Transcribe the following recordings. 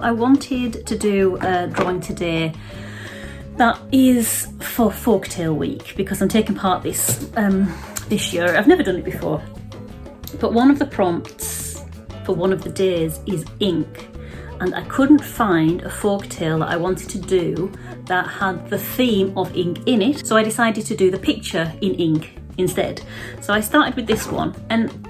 I wanted to do a drawing today that is for Folktale Week, because I'm taking part this year. I've never done it before, but one of the prompts for one of the days is ink, and I couldn't find a folktale that I wanted to do that had the theme of ink in it, so I decided to do the picture in ink instead. So I started with this one, and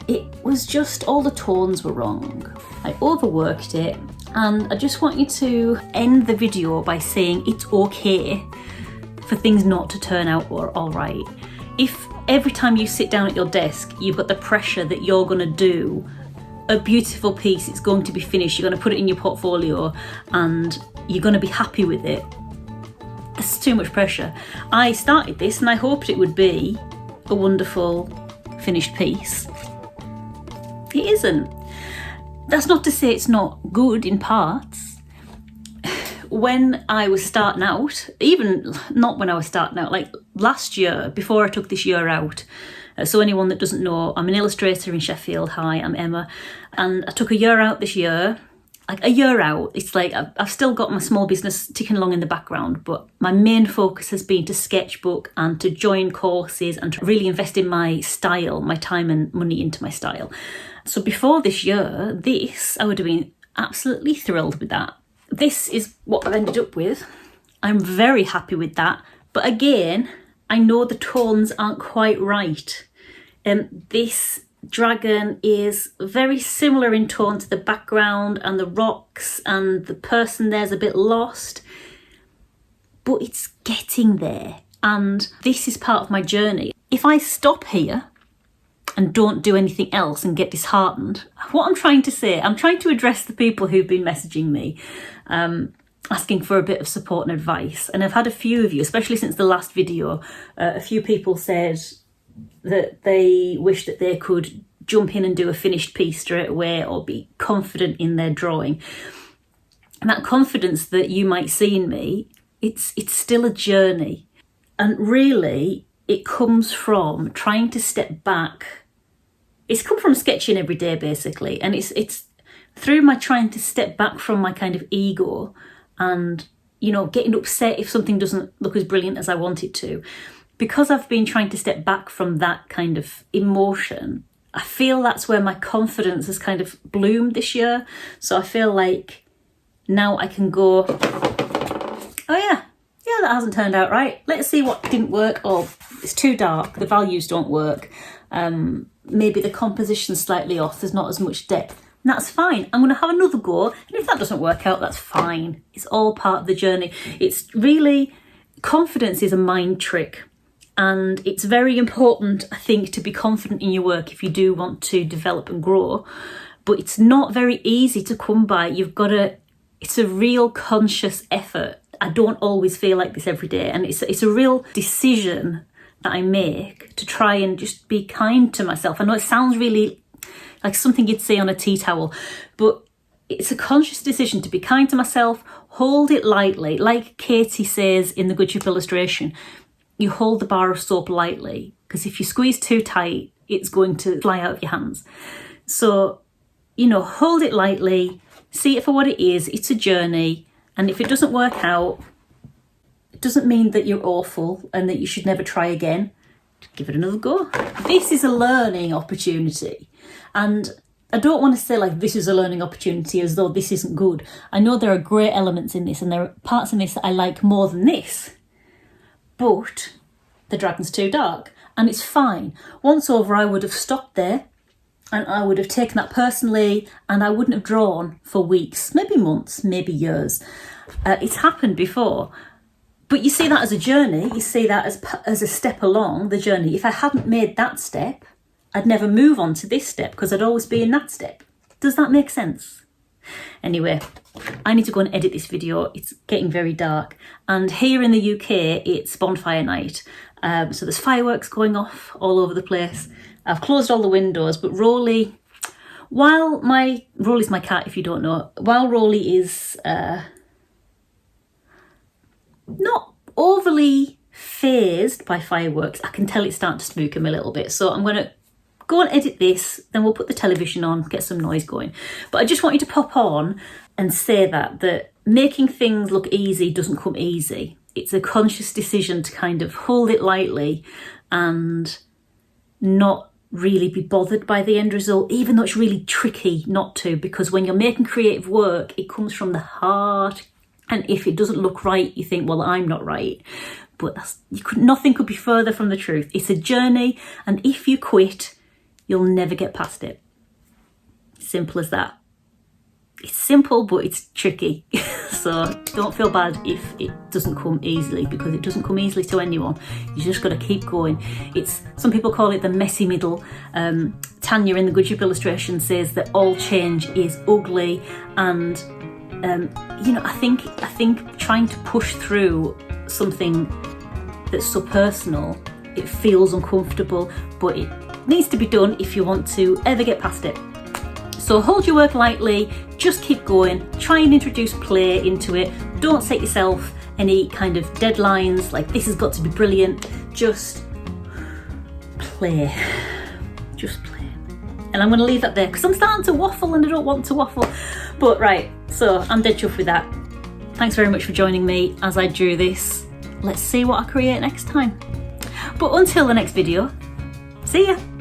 it was just all the tones were wrong. I overworked it, and I just want you to end the video by saying it's okay for things not to turn out all right. If every time you sit down at your desk you've got the pressure that you're going to do a beautiful piece, it's going to be finished, you're going to put it in your portfolio and you're going to be happy with it, it's too much pressure. I started this and I hoped it would be a wonderful finished piece. It isn't. That's not to say it's not good in parts. When I was starting out, even not when I was starting out, like last year, before I took this year out, so anyone that doesn't know, I'm an illustrator in Sheffield. Hi, I'm Emma. And I took a year out this year. Like a year out, it's like I've still got my small business ticking along in the background, but my main focus has been to sketchbook and to join courses and to really invest in my style, my time and money into my style. So before this year, I would have been absolutely thrilled with that. This is what I've ended up with. I'm very happy with that. But again, I know the tones aren't quite right. This dragon is very similar in tone to the background and the rocks, and the person there's a bit lost. But it's getting there. And this is part of my journey. If I stop here and don't do anything else and get disheartened, what I'm trying to say, I'm trying to address the people who've been messaging me, asking for a bit of support and advice. And I've had a few of you, especially since the last video, a few people said that they wish that they could jump in and do a finished piece straight away or be confident in their drawing. And that confidence that you might see in me, it's still a journey. And really, it comes from trying to step back. It's come from sketching every day, basically. And it's through my trying to step back from my kind of ego and, getting upset if something doesn't look as brilliant as I want it to. Because I've been trying to step back from that kind of emotion, I feel that's where my confidence has kind of bloomed this year. So I feel like now I can go, oh yeah, that hasn't turned out right. Let's see what didn't work. Oh, it's too dark. The values don't work. Maybe the composition's slightly off. There's not as much depth. And that's fine. I'm going to have another go. And if that doesn't work out, that's fine. It's all part of the journey. It's really, confidence is a mind trick. And it's very important, I think, to be confident in your work if you do want to develop and grow. But it's not very easy to come by. It's a real conscious effort. I don't always feel like this every day. And it's a real decision that I make to try and just be kind to myself. I know it sounds really like something you'd say on a tea towel, but it's a conscious decision to be kind to myself, hold it lightly. Like Katie says in the Good Ship illustration, you hold the bar of soap lightly, because if you squeeze too tight, it's going to fly out of your hands. So, hold it lightly, see it for what it is. It's a journey. And if it doesn't work out, it doesn't mean that you're awful and that you should never try again. Give it another go. This is a learning opportunity. And I don't want to say like this is a learning opportunity as though this isn't good. I know there are great elements in this and there are parts in this that I like more than this. But the dragon's too dark and it's fine. Once over, I would have stopped there and I would have taken that personally and I wouldn't have drawn for weeks, maybe months, maybe years. It's happened before. But you see that as a journey, you see that as a step along the journey. If I hadn't made that step, I'd never move on to this step because I'd always be in that step. Does that make sense? Anyway, I need to go and edit this video. It's getting very dark. And here in the UK, it's bonfire night. So there's fireworks going off all over the place. I've closed all the windows, but Rolly's my cat, if you don't know, while Rolly is not overly fazed by fireworks, I can tell it's starting to spook him a little bit. So I'm going to go and edit this, then we'll put the television on, get some noise going. But I just want you to pop on and say that making things look easy doesn't come easy. It's a conscious decision to kind of hold it lightly and not really be bothered by the end result, even though it's really tricky not to, because when you're making creative work, it comes from the heart. And if it doesn't look right, you think, well, I'm not right. But nothing could be further from the truth. It's a journey, and if you quit, you'll never get past it. Simple as that. It's simple, but it's tricky. So don't feel bad if it doesn't come easily, because it doesn't come easily to anyone. You just got to keep going. Some people call it the messy middle. Tanya in the Good Ship illustration says that all change is ugly, and I think trying to push through something that's so personal, it feels uncomfortable, but it needs to be done if you want to ever get past it. So hold your work lightly, just keep going, try and introduce play into it. Don't set yourself any kind of deadlines, like this has got to be brilliant. Just play. Just play. And I'm going to leave that there because I'm starting to waffle and I don't want to waffle. But right, so I'm dead chuffed with that. Thanks very much for joining me as I drew this. Let's see what I create next time. But until the next video, see ya!